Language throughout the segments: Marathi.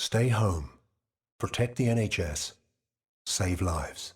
Stay home. Protect the NHS. Save lives.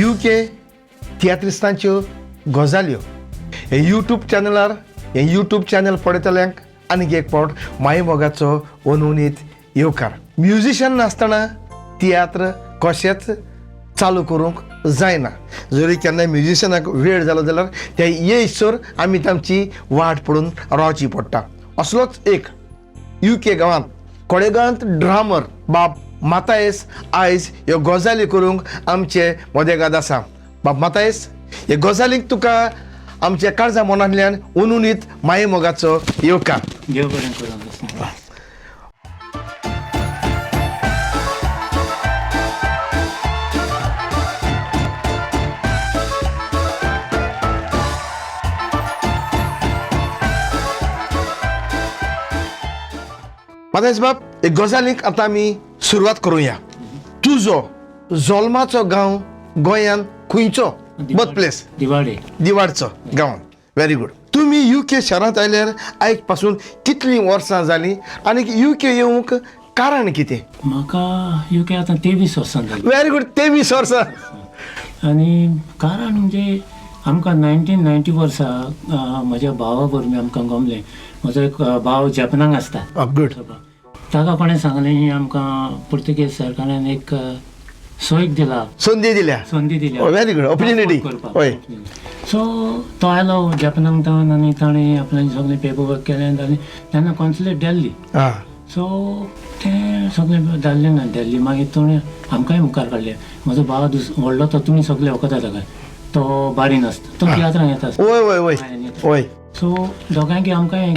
UK तियात्रिस्तांच्यो गजाल्यो हे यूट्यूब चॅनल पळयतल्यांक आनीक एक फावट माई मोगाचो अनवनीत येवकार. म्युझिशियन नासतना तियात्र कशेंच चालू करूंक जायना. जरी केन्नाय म्युझिशियनाक वेळ जालो जाल्यार ते येयसर आमी तांची वाट पळोवन रावची पडटा. असलोच एक UK गांवांत कोळेगांवांत ड्रामर बाब मातायेस आयज ह्यो गजाली करूंक आमचे मदेगाद आसा. बाब मातायेस, हे गजालीक तुका आमच्या काळजा मनांतल्यान अनवनीत माये मोगाचो येवकार. देव बरें करूं. मातायेस बाब, हे गजालीक आतां आमी सुरवात करुया. तुजो जल्माचो गांव गोंयांत खंयचो? Birth place? दिवाडचो गांव. Very good. तुमी UK शारांत आयल्यार आयज पासून कितलीं वर्सां जालीं आनी UK येवंक कारण कितें? म्हाका UK आतां 23 वर्सां जालीं. Very good. 23 वर्सां. आनी कारण म्हणजे आमकां 1990 वर्सा म्हज्या भावा बरोबर आमकां गमलें. म्हजो एक भाव जपानाक आसता. गुड. ताका कोणें सांगलें आमकां पुर्तुगेज सरकारान एक संदी दिल्या. Very good. ऑपॉर्च्युनिटी. हय. सो तो आयलो जपानाक तावन आनी ताणें आपलें सगळें पेपर वर्क केलें आनी तेन्ना कॉन्सुलेट दिल्ली. सो तें सगळें धाडलें ना दिल्ली. मागीर ताणें आमकांय मुखार काडलें. म्हजो भाव व्हडलो तो तुमी सगळे वखद ताका. तो बारीन आसता. तो तियात्रांक येता. वय. सो दोगांयकी आमकांय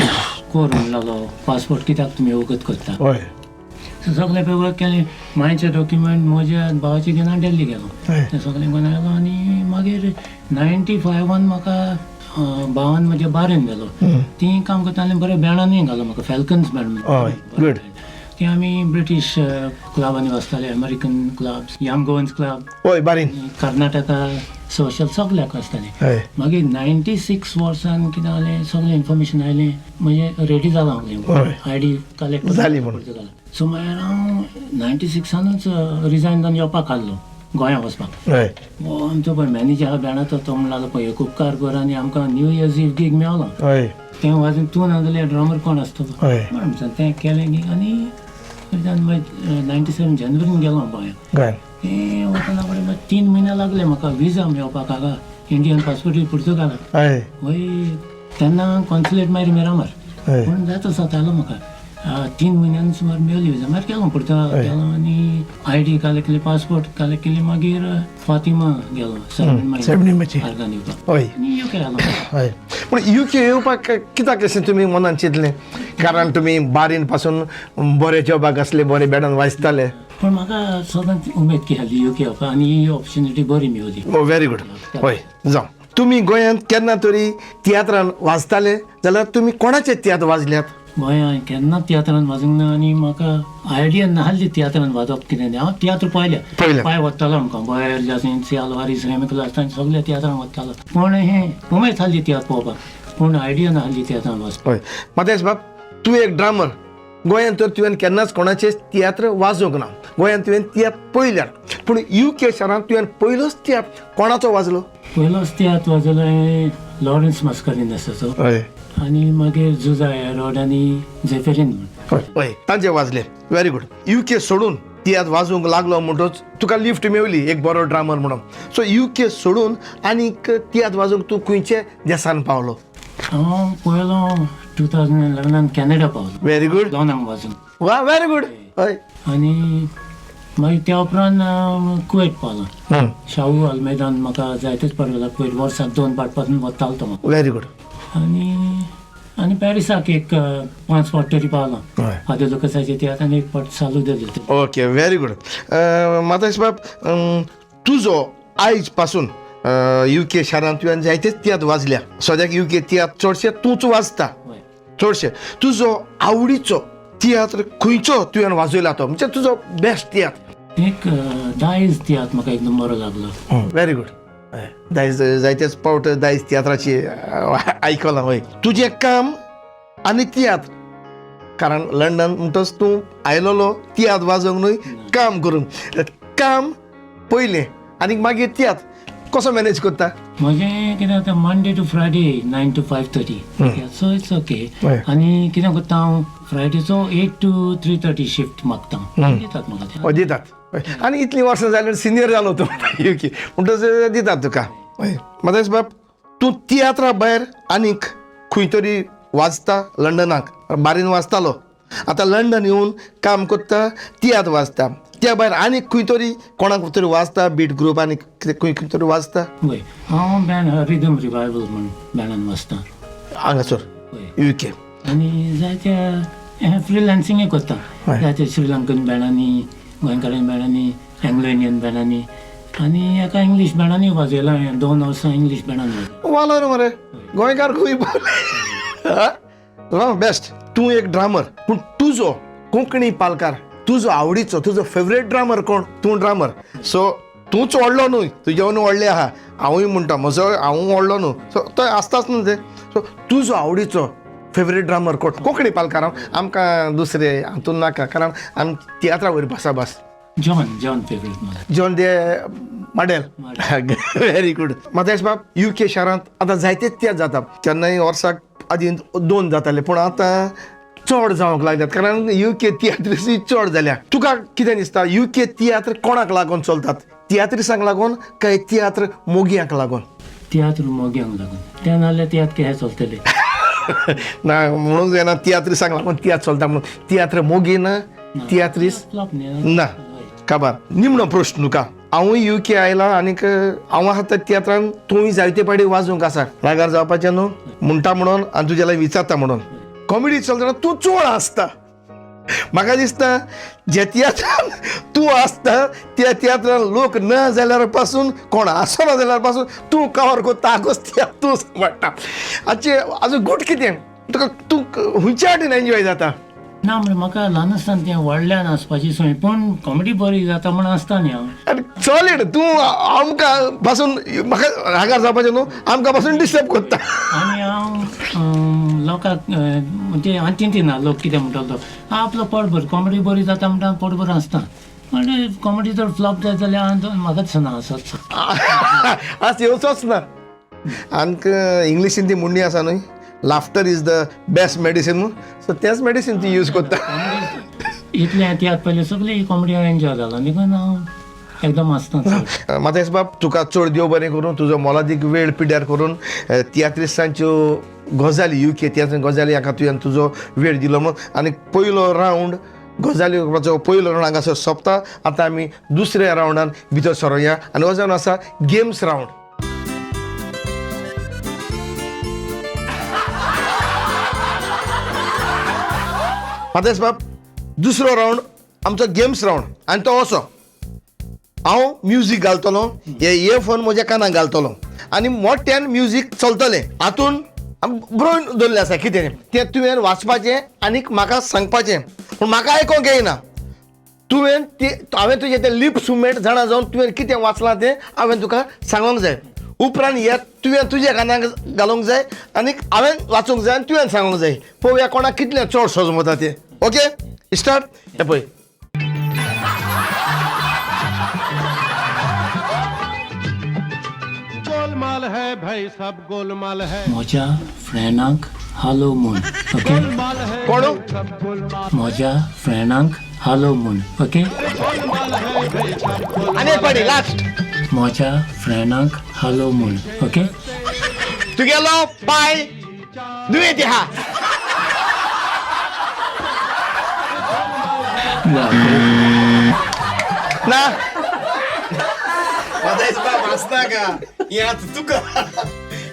करूंक लागलो पासपोर्ट कित्याक तुमी वखद करता. सगळे पेपर केलें. मायचे डॉक्युमेंट म्हज्या भावाचे घेवन हांव दिल्ली गेलो. तें सगळें घेवन आयलो आनी मागीर 95 म्हाका भावान म्हज्या बारेन गेलो. ती काम करतालें बरें बँडांनी घालो म्हाका फॅल्कन्स बँड. ती आमी ब्रिटीश क्लबांनी वचताले. American clubs, young Goans club, Karnataka social सगळ्याक आसताले. मागीर 96 वर्सान कितें जालें सगळें इन्फॉर्मेशन आयलें. म्हणजे रेडी जालां हांव ID कलेक्ट जाली. सो मागीर हांव 96 रिजायन जावन येवपाक काडलो गोंयांत वचपाक. आमचो पळय मॅनेजर आहा बँडाचो तो म्हणलो पळय एक उपकार कर आनी आमकां न्यू इयर्स ईव गीग मेळलो. तें वाजून तूं ना जाल्यार ड्रमर कोण आसतलो. तें केलें गीग आनी 97 जानेवारीन गेलो हांव गोंयांत. तें वतना पळय 3 म्हयने लागले म्हाका विजा मेळपाक हाका इंडियन पासपोर्ट पुर्तुगालाक. वय तेन्ना कॉन्सुलेट मागीर मिरामार पूण जाता जातालो म्हाका 3 म्हयन्यान सुमार मेळ्ळी विजा. मागीर गेलो पुर्तुगाल गेलो आनी ID कलेक्ट केली, पासपोर्ट कलेक्ट केली. मागीर फातिमा गेलो UK आलो. पूण UK येवपाक कित्याक अशें तुमी मनान चिंतलें? कारण तुमी बारीन पासून बरे जॉबाक आसले, बरे बँडान वाजताले. पण म्हाका सदांच उमेद केली UK येवपाक आनी ही ऑपॉर्च्युनिटी बरी मेळली. Very good. हय. जावं तुमी गोंयांत केन्ना तरी तियात्रान वाजताले जाल्यार तुमी कोणाचे तियात्र वाजल्यात? गोंयांत केन्ना तियात्रान वाजूंक ना आनी म्हाका आयडिया नाहली तियात्रान वाजप कितें. हांव तियात्र पळयल्या पांय वतालो आमकां बोयर जासींत आलवारी श्रीमेकला आसता सगळ्या तियात्रान वतालो. पूण हें उमेद आसली तियात्र पळोवपाक पूण आयडिया नाहली तियात्रान वाजपाक. हय. मातेश बाब, तूं एक ड्रामर. गोंयांत तर तुवें केन्नाच कोणाचें तियात्र वाजोवंक ना. गोंयांत तुवें तियात्र पळयल्यात. पूण UK शारांत तुवें पयलोच तियात्र कोणाचो वाजलो? पयलोच तियात्र वाजलो लॉरन्स मास्कारेन्हासाचो. आनी मागीर झुजा हेरोड आनी झेफेरीन. हय, तांचे वाजले. Very good. UK सोडून तियात्र वाजोवंक लागलो म्हणटच तुका लिफ्ट मेवली एक बरो ड्रामर म्हणून. सो UK सोडून आनीक तियात्र वाजोवंक तूं खंयचे देसान पावलो? हांव पयलो 2011 कॅनडा पावलो व्हेरी गुड लॉनांग वचून वा व्हेरी गुड हय आनी मागीर त्या उपरांत कुवेट पावलो शाहू अल्मेदान म्हाका जायतेच पाट घाला कुवेट वर्साक 2 पाट पासून वतालो तो व्हेरी गुड आनी पॅरिसाक एक 5 फावट तरी पावलो हय फादर लुकसाचे तियात्र आनी एक फावट चालू दिले ओके व्हेरी गुड मातयेश बाब तुजो आयज पासून UK शारांत तुवें जायतेच तियात्र वाजल्या सद्याक UK तियात्र चडशे तूंच वाजता चडशे तुजो आवडीचो तियात्र खंयचो तुवें वाजयला तो म्हणजे तुजो बेस्ट तियात्र एक दायज तियात्र म्हाका एकदम बरो लागलो व्हेरी गुड दायज जायतेच पावट दायज तियात्राची आयकलां हय तुजें काम आनी तियात्र कारण लंडन म्हणटच तूं आयलोलो तियात्र वाजोवंक न्हय काम करूंक काम पयलें आनी मागीर तियात्र कसो मॅनेज करता म्हजें कितें जाता Monday to Friday 9 to 5:30 so it's okay हय. आनी कितें करता हांव फ्रायडेचो 8 to 3:30 शिफ्ट मागता दितात म्हाका ते. हय दितात हय. आनी इतलीं वर्सां जाल्यार सिनियर जालो तूं UK म्हणटच दितात तुका हय मदेश बाब तूं तियात्रा भायर आनीक खंय तरी वाजता लंडनाक बारीन वाजतालो आतां लंडन येवन काम करता तियात्र वाजता त्या भायर आनीक खंय तरी कोणाक तरी वाजता बीट ग्रूप आनी खंय तरी वाजता हय हांव बँड रिदम रिवायवल म्हूण बँडान वाजता हांगासर हय UK आनी जायत्या फ्रिलॅन्सिंगूय करता हय. जायत्या श्रीलंकन बँडांनी गोंयकारांनी बँडांनी एंग्लो इंडियन बँडांनी आनी एका इंग्लीश बँडांनी वाजयला 2 वर्सां इंग्लीश बँडान वाजयला वालो रे मरे गोंयकार खंय पावले बेस्ट तूं एक ड्रामर पूण तुजो कोंकणी पालकार तुजो आवडीचो तुजो फेवरेट ड्रामर कोण तूं ड्रामर सो तूंच व्हडलो न्हय तुजेवन व्हडले आहा हांवूय म्हणटा म्हजो हांव व्हडलो न्हू सो तो आसताच न्हू ते सो तुजो आवडीचो फेवरेट ड्रामर कोण कोंकणी पालकार आमकां दुसरे हातून नाका कारण आमी तियात्रा वयर भास जॉन फेवरेट म्हाका जॉन दे माडेल व्हेरी गुड मदेश बाब UK शारांत आतां जायतेच तियात्र जाता केन्नाय वर्साक आदीं 2 जाताले पूण आतां चड जावंक लागल्यात कारण UK तियात्रिस्टी चड जाल्या तुका कितें दिसता UK तियात्र कोणाक लागून चलतात तियात्रिसांक लागून काय तियात्र मोगयांक लागून तियात्र मोग्यांक लागून त्या नाल्यार तियात्र हे चलतले ना म्हणूंक जायना तियात्रिसांक लागून तियात्र चलता म्हणून तियात्र मोगी ना तियात्रीस फ्लॉप न्ही ना काबार निमणो प्रश्न तुका हांवूय UK आयला आनीक हांव आतां तियात्रान तूंय जायते पाडी वाजोवंक आसा रागार जावपाचें न्हू म्हणटा म्हणून आनी तुज्या लागीं विचारता म्हणून कॉमेडी चलतना तूं चड आसता म्हाका दिसता जे तियात्रान तूं आसता त्या तियात्रान लोक ना जाल्यार पासून कोण आसना जाल्यार पासून तूं कवर करता आगोस तियात्र तूं सांबाळटा हाचे हाजो गूट कितें तुका तूं खंयच्या वाटेन एन्जॉय जाता ना म्हणजे म्हाका ल्हान आसतना तें व्हडल्यान आसपाची सोय पूण कॉमेडी बरी जाता म्हण आसता न्ही हांव आनी चल तूं आमकां पासून म्हाका रागार जावपाचें न्हू आमकां पासून डिस्टर्ब करता आनी हांव लोकांक म्हणजे हातीन ना लोक कितें म्हणटालो तो आपलो पोटभर कॉमेडी बरी जाता म्हणटा पोटभर आसता म्हणजे कॉमेडी जर फ्लॉप जाय जाल्यार म्हाकाच दिसना असोच आज येवचोच ना आनीक इंग्लिशीन ती म्हणणी आसा न्हय laughter is the best medicine म्हणून सो तेच मेडिसीन ती यूज करता इतलें तियात्र पयलें सगळी कॉमेडी एन्जॉय जालो देखून हांव एकदम आसता मतेश बाब तुका चड देव बरें करून तुजो मोलादीक वेळ पिड्यार करून तियात्रिस्टांच्यो गजाली UK तियात्र गजाली हाका तुवें तुजो वेळ दिलो म्हणून आनी पयलो रावंड गजाली करपाचो पयलो रावंड हांगासर सोंपता आतां आमी दुसऱ्या रावंडान भितर सरोया आनी हो जावन आसा गेम्स रावंड मतेश बाब दुसरो रावंड आमचो गेम्स रावंड आनी तो असो हांव म्युजीक घालतलो हे इयरफोन म्हज्या कानाक घालतलो आनी मोठ्यान म्युजीक चलतलें हातून बरोवन दवरलें आसा कितें तें तुवें वाचपाचें आनीक म्हाका सांगपाचें पूण म्हाका आयकोंक येना हांवें तुजें तें लिप्स मुवमेंट जाणा जावन तुवें कितें वाचलां तें हांवें तुका सांगूंक जाय उपरांत हे तुवें तुज्या कानाक घालूंक जाय आनीक हांवें वाचूंक जाय आनी तुवें सांगूंक जाय पळोवया कोणाक कितलें चड सजमता तें ओके स्टार्ट हे पळय गोलमाल है भाई सब गोलमाल है म्हज्या फ्रेंडांक हालो म्हूण ओके कोण म्हज्या फ्रेंडांक हालो म्हूण ओके आनी एक पाटी लास्ट म्हज्या फ्रेंडांक हालो म्हूण ओके तुगेलो पाय दुयेंती हा ना Madaes ba basta ka? Yaat tuka.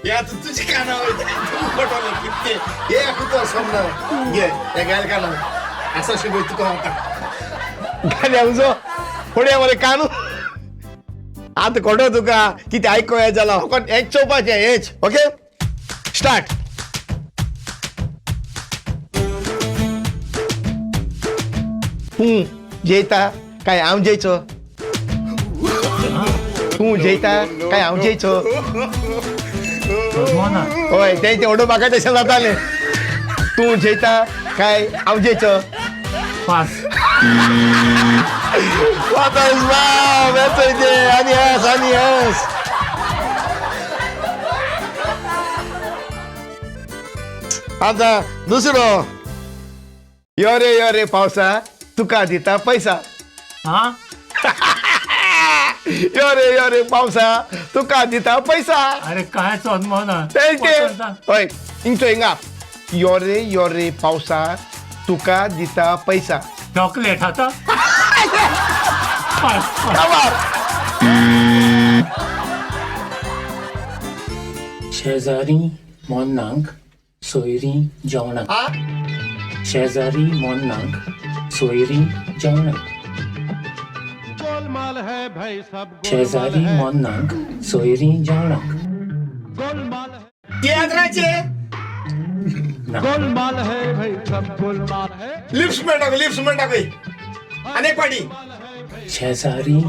Yaat tuji kana hoy. Photo kitte. Ye akuto samna. Ye gal kana. Asa shibo tuka होता. गाडी आमचो फुडें मरे कानू आतां कोटो तुका कितें आयकोया जालां फकत हेच चोवपाचें हेच ओके स्टार्ट तूं जेयता काय हांव जेयचो तूं जेयता काय हांव जेयचो मोना हय तें ओडो म्हाका तशें जातालें तूं जेयता काय हांव जेयचो pass Madaes ba message ani yes आता दुसरो यो रे पावसा तुका दिता पैसा हा यो रे पावसा तुका दिता पैसा अरे काय चोद मोना ते हय इंचो हिंगा यो रे पावसा तुका दिता पैसा चॉकलेट आता पास काबार शेजारी मोन्नाक सोयरी जेवणाक शेजारी मोन्नाक सोयरी जेवणाक गोलमाल है भाई सब शेजारी मोन्नाक सोयरी जेवणाक गोलमाल है तियात्राचे गोलमाल है भाई सब गोलमाल है लिप्स म्हणटा अनेक पाटी शेजारी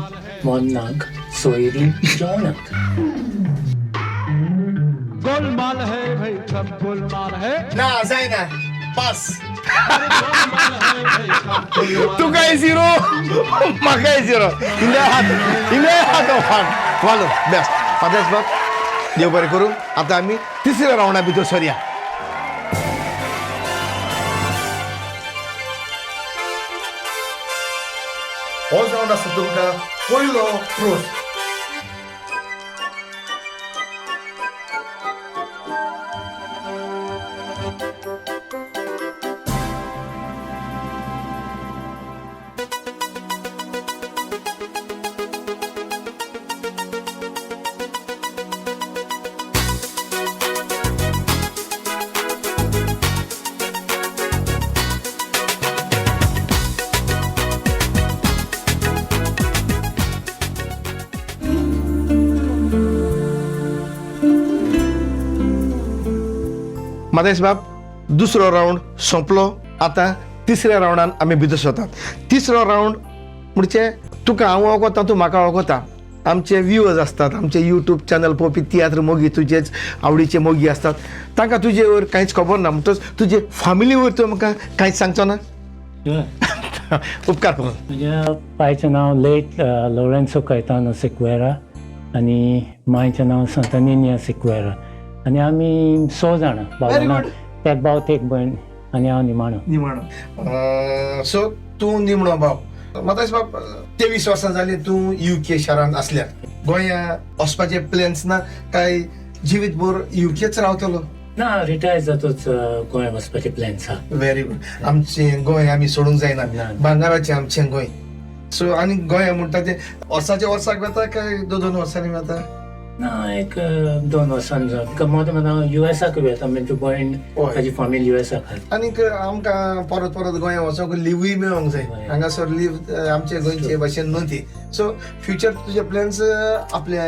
मोन्नाक सोयरी जेवणाक गोलमाल है भाई सब गोलमाल है ना जायना पास तुकाय झिरो म्हाकाय झिरो हिंगे हात वालो बेस्ट फादर्स बाब देव बरें करूं आतां आमी तिसऱ्या रावंडा भितर सरया हो रावंड आसा तुमकां पयलो प्रोस मदेश बाब दुसरो रावंड सोंपलो आतां तिसऱ्या रावंडान आमी भितर सरतात तिसरो रावंड म्हणजे तुका हांव वळखता तूं म्हाका वळखता आमचे व्ह्युअर्स असतात आमचे यूट्यूब चॅनल पळोवपी तियात्र मोगी तुजेच आवडीचे मोगी असतात तांकां तुजे वयर कांयच खबर ना म्हणटच तुजे फॅमिली वयर तूं म्हाका कांयच सांगचो ना उपकार करून म्हज्या बायचें नांव लेट लोरेन्सो कैतानो सिक्वेरा आनी मायचें नांव सांतानिनिया सिक्वेरा आनी आमी 6 जाणां भावना एक भाव एक भयण आनी हांव निमाणो निमाणो सो तूं निमणो बाब मदेश बाब 23 वर्सां जालीं तूं UK शारांत आसल्यार गोंया वचपाचे प्लॅन्स ना काय जिवीतभर UKच रावतलो ना रिटायर जातूच गोंया वचपाचे प्लॅन्स आहा व्हेरी गुड आमचें गोंय आमी सोडूंक जायना भांगाराचें आमचें गोंय सो आनी गोंया म्हणटा तें वर्साच्या वर्साक वता काय 2 वर्सांनी वता ना एक 2 वर्सांनी जाता मोद हांव युएसाक वता म्हणजे भयण ताजी फॅमिली युएसाक आहा आनीक आमकां परत गोंया वचोंक लिवूय मेळोंक जाय हांगासर लीव आमचे गोंयचे भाशेन न्हू ती सो फ्युचर तुजे प्लॅन्स आपल्या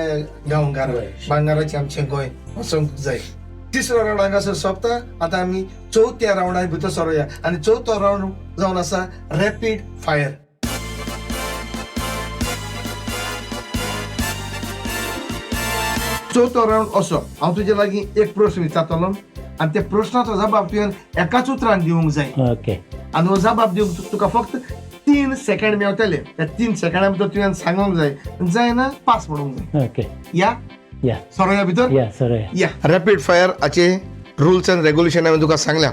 गांवकार भांगाराचें आमचें गोंय वचोंक जाय तिसरो रावंड हांगासर सोंपता आतां आमी चवथ्या रावंडा भितर सरोया आनी चवथो रावंड जावन आसा रॅपीड फायर चवथो रावंड असो हांव तुजे लागीं एक प्रश्न विचारतलो आनी त्या प्रश्नाचो जबाब तुवें एकाच उतरान दिवंक जाय ओके आनी हो जबाब दिवंक तुका फक्त 3 सेकंड मेळटले त्या 3 सेकंडा भितर तुवें सांगूंक जाय जायना पास म्हणूंक जाय ओके या सरोया भितर या सर या रॅपीड फायर हाचे रुल्स एंड रेग्युलेशन हांवें तुका सांगल्या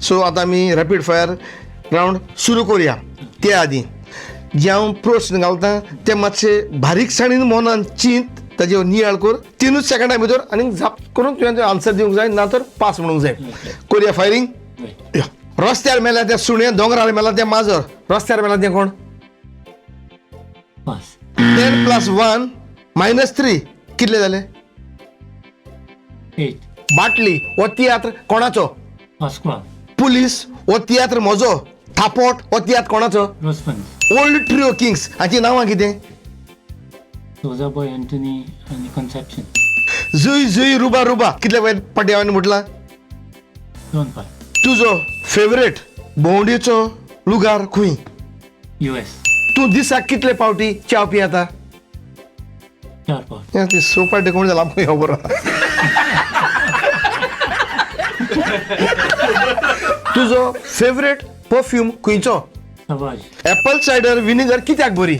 सो आतां आमी रॅपीड फायर रावंड सुरू करुया ते आदीं जे हांव प्रश्न घालता ते मातशे बारीकसाणीन मनान चिंत ताजेर नियाळ कर 3 सेकंडा भितर आनी झाप करून तुवें आन्सर दिवंक जाय ना तर पास म्हणूंक जाय कोरिया फायरींग रस्त्यार मेल्या त्या सुणें दोंगरार मेला तें माजर रस्त्यार मेला तें कोण पास 10 + 1 - 3 कितले जाले 8 बाटली हो तियात्र कोणाचो पास्क्वा पुलीस हो तियात्र म्हजो थापोट हो तियात्र कोणाचो रोस्पन्स ओल्ड ट्रिओ किंग्स हाची नांवां कितें सोजाबॉय अँटनी आनी कन्सेप्शन जुई जुई रुबा रुबा कितले पाटी हांवें म्हटलां 2 पास तुजो फेवरेट भोंवडेचो लुगार खंय US तूं दिसाक कितले पावटी च्या पियेता 4 पास ते स पाटी कोण जाला आमकां खबर तुजो फेवरेट परफ्यूम खंयचो सवाज एप्पल सायडर विनेगर कित्याक बरी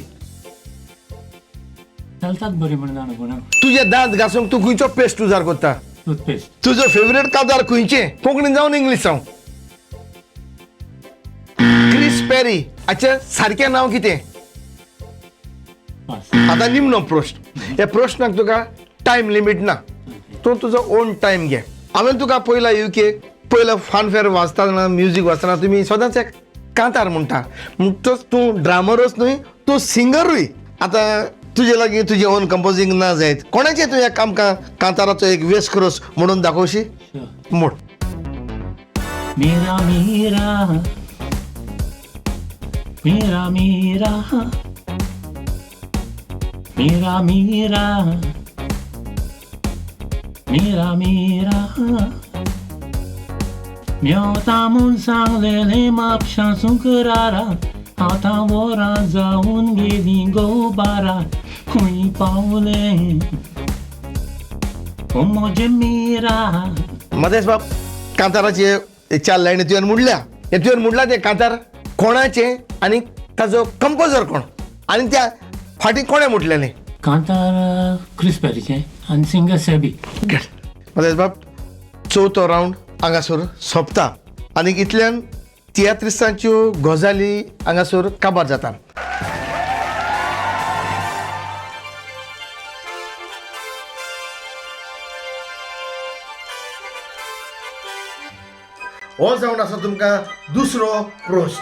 चलतात बरी म्हणून जाणा पूण तुजे दांत घासूंक तूं खंयचो पेस्ट उजार करता टूथपेस्ट तुजो फेवरेट काजार खंयचे कोंकणीन जावन इंग्लीश जावं क्रिस पेरी हाचें सारकें नांव कितें पास आतां निमणो प्रश्न ह्या प्रश्नाक तुका टायम लिमीट ना तूं तुजो ओन टायम घे हांवें तुका पयला UK पयलो फनफेअर वाचतना म्युजीक वाचतना तुमी सदांच एक कांतार म्हणटा म्हणटच तूं ड्रामरच न्हय तूं सिंगरूय आतां तुजे लागीं तुजें ओन कंपोजींग ना जायत कोणाचें तूं एक आमकां कांताराचो एक वेस खरोस म्हणून दाखोवशी म्हण मेरा मेरा मेरा मेरा मेरा मेरा मेरा मेरा मेवता म्हूण सांगलेलें म्हापशां सुकरारा आतां वरां जावन गेलीं गोबारा खंय पावलें ओ म्हजें मेरा मदेश बाब कांताराचे 4 लायनी तुवें म्हणल्या हे तुवें म्हणला ते कांतार कोणाचें आनी ताजो कंपोजर कोण आनी त्या फाटीं कोणें म्हटलेलें कांतार क्रिस पेरीचें आनी सिंगर सेबी मदेश बाब चवथो रावंड हांगासर सोंपता आनी इतल्यान तियात्रिस्तांच्यो गजाली हांगासर काबार जाता हो जावन आसा तुमकां दुसरो प्रश्न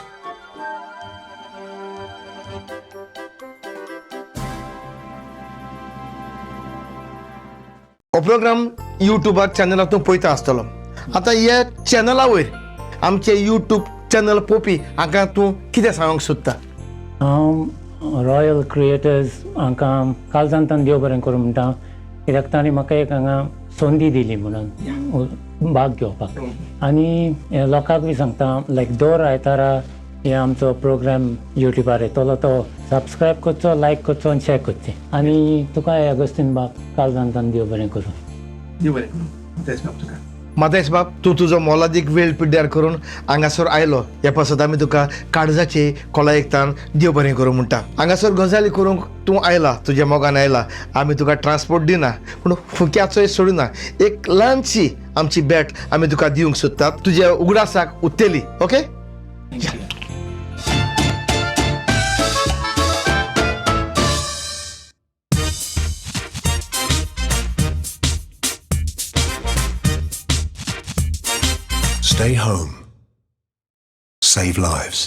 हो प्रोग्राम युट्यूबार चॅनलार तूं पळयता आसतलो आतां ह्या चॅनला वयर आमचे यूट्यूब चॅनल पळोवपी हाका तूं कितें सांगूंक सोदता हांव रॉयल क्रिएटर्स हांकां काळजांतल्यान देव बरें करूं म्हणटा कित्याक तांणी म्हाका एक हांगा संदी दिली म्हणून भाग घेवपाक आनी लोकांक बी सांगता लायक दर आयतारा हे आमचो प्रोग्राम युट्यूबार येतलो तो सबस्क्रायब करचो लायक करचो आनी शेअर करचें आनी तुका हे अगस्तीन बाब काळजांतल्यान देव बरें करूं मदेश बाब तूं तुजो मोलादीक वेळ पिड्ड्यार करून हांगासर आयलो ह्या पासत आमी तुका काळजाचे कोलायकतान देव बरें करूं म्हणटा हांगासर गजाली करूंक तूं आयला तुज्या मोगान आयला आमी तुका ट्रान्सपोर्ट दिना पूण फुक्याचोय सोडिना एक ल्हानशी आमची भेट आमी तुका दिवंक सोदतात तुज्या उगडासाक उत्तेली okay Stay home. Save lives.